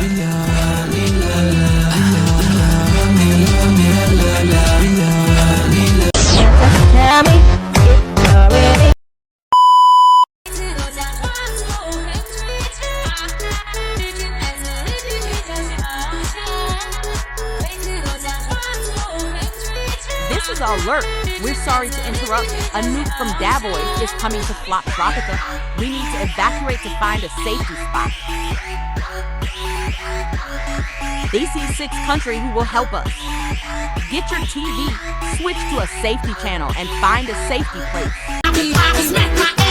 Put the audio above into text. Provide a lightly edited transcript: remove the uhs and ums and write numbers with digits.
This is Alert. We're sorry to interrupt. A nuke from Davoy is coming to Floptropica. We need to evacuate to find a safety spot. They see 6 country who will help us. Get your TV, switch to a safety channel, and find a safety place.